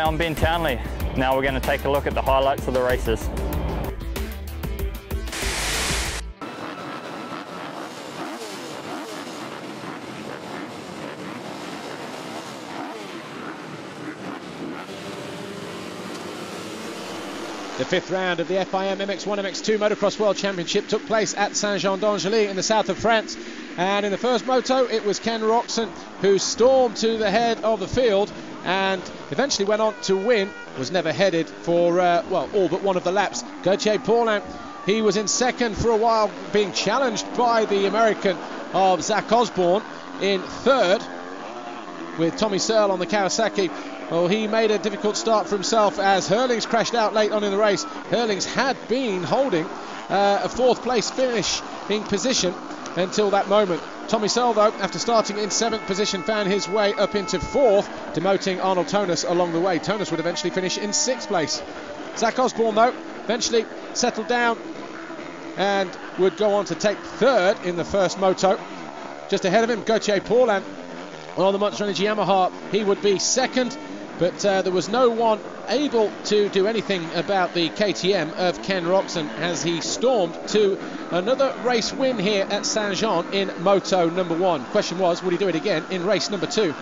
I'm Ben Townley. Now we're going to take a look at the highlights of the races. The fifth round of the FIM MX1 and MX2 Motocross World Championship took place at Saint-Jean-d'Angely in the south of France. And in the first moto, it was Ken Roczen who stormed to the head of the field and eventually went on to win. Was never headed for, well, all but one of the laps. Gauthier Paulin, he was in second for a while, being challenged by the American of Zach Osborne in third, with Tommy Searle on the Kawasaki. Well, he made a difficult start for himself as Herlings crashed out late on in the race. Herlings had been holding a fourth place finishing position until that moment. Tommy Searle, though, after starting in seventh position, found his way up into fourth, demoting Arnold Tonus along the way. Tonus would eventually finish in sixth place. Zach Osborne, though, eventually settled down and would go on to take third in the first moto. Just ahead of him, Gauthier Paulin on the Monster Energy Yamaha. He would be second, but there was no one able to do anything about the KTM of Ken Roczen as he stormed to another race win here at Saint-Jean in Moto number 1. Question was, would he do it again in race number 2?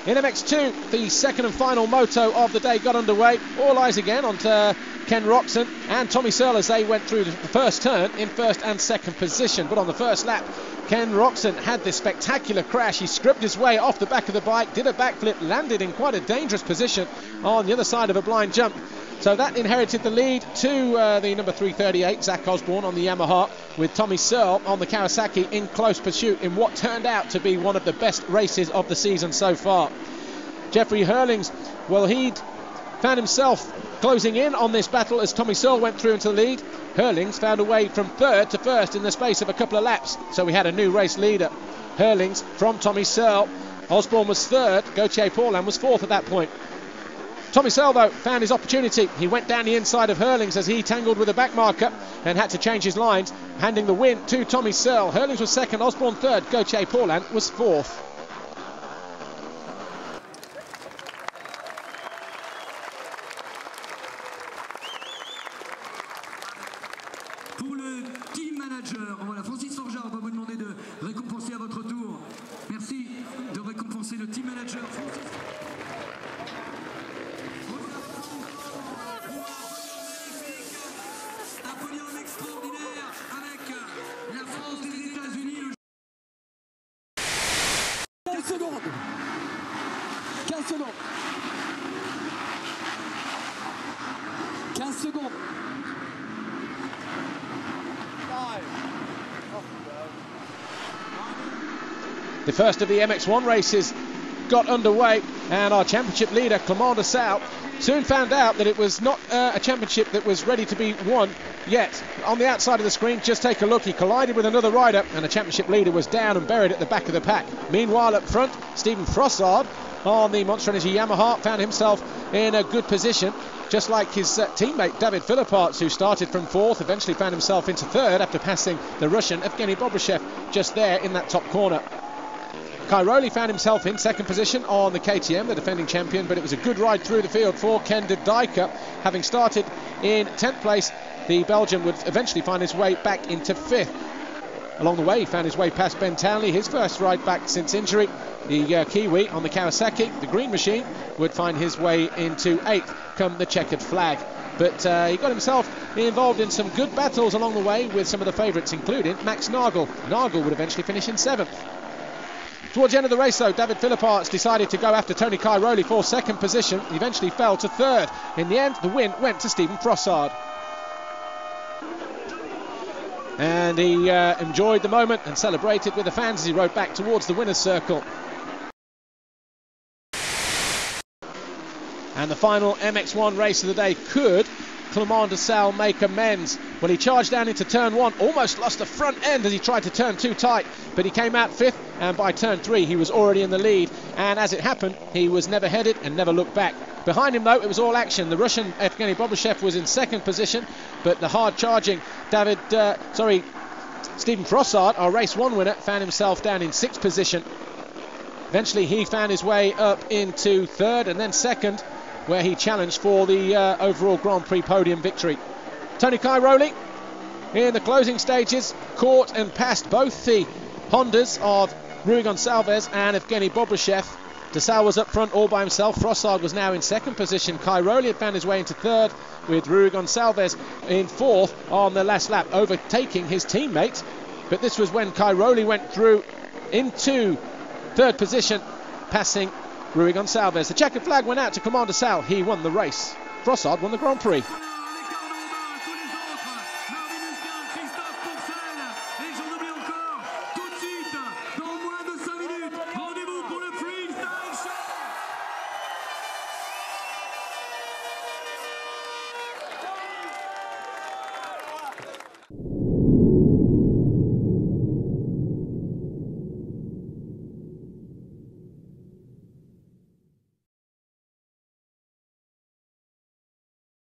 In MX2, the second and final moto of the day got underway. All eyes again on Ken Roczen and Tommy Searle as they went through the first turn in first and second position. But on the first lap, Ken Roczen had this spectacular crash. He scrubbed his way off the back of the bike, did a backflip, landed in quite a dangerous position on the other side of a blind jump. So that inherited the lead to the number 338, Zach Osborne on the Yamaha, with Tommy Searle on the Kawasaki in close pursuit in what turned out to be one of the best races of the season so far. Jeffrey Herlings, well, he'd found himself closing in on this battle as Tommy Searle went through into the lead. Herlings found a way from third to first in the space of a couple of laps, so we had a new race leader. Herlings from Tommy Searle. Osborne was third, Gauthier Paulin was fourth at that point. Tommy Searle, though, found his opportunity. He went down the inside of Herlings as he tangled with a back marker and had to change his lines, handing the win to Tommy Searle. Herlings was second, Osborne third, Gauthier Paulin was fourth. Pour le team manager, voilà, Francis Frossard va vous demander de récompenser à votre tour. Merci de récompenser le team manager. Un podium extraordinaire avec la France des États-Unis. 15 secondes. 15 secondes. 15 secondes. The first of the MX1 races got underway, and our championship leader, Clément de Searle, soon found out that it was not a championship that was ready to be won yet. On the outside of the screen, just take a look, he collided with another rider, and the championship leader was down and buried at the back of the pack. Meanwhile, up front, Stephen Frossard on the Monster Energy Yamaha found himself in a good position, just like his teammate David Philipparts, who started from fourth, eventually found himself into third after passing the Russian Evgeny Bobryshev just there in that top corner. Cairoli found himself in second position on the KTM, the defending champion, but it was a good ride through the field for Ken de Dijker. Having started in 10th place, the Belgian would eventually find his way back into 5th. Along the way, he found his way past Ben Townley, his first ride back since injury. The Kiwi on the Kawasaki, the Green Machine, would find his way into 8th come the checkered flag. But he got himself involved in some good battles along the way with some of the favourites, including Max Nagel. Nagel would eventually finish in 7th. Towards the end of the race, though, David Philipparts decided to go after Tony Cairoli for second position. He eventually fell to third. In the end, the win went to Stephen Frossard. And he enjoyed the moment and celebrated with the fans as he rode back towards the winner's circle. And the final MX1 race of the day, could Clément de Searle make amends? Well, he charged down into turn 1, almost lost the front end as he tried to turn too tight, but he came out 5th, and by turn 3 he was already in the lead, and as it happened, he was never headed and never looked back. Behind him, though, it was all action. The Russian Evgeny Bobryshev was in second position, but the hard-charging Stephen Frossard, our race 1 winner, found himself down in 6th position. Eventually he found his way up into third and then second, where he challenged for the overall Grand Prix podium victory. Tony Cairoli in the closing stages caught and passed both the Hondas of Rui Gonçalves and Evgeny Bobryshev. Searle was up front all by himself. Frossard was now in second position. Cairoli had found his way into third, with Rui Gonçalves in fourth on the last lap, overtaking his teammate. But this was when Cairoli went through into third position, passing Rui Gonçalves. The checkered flag went out to Commander Searle. He won the race. Frossard won the Grand Prix.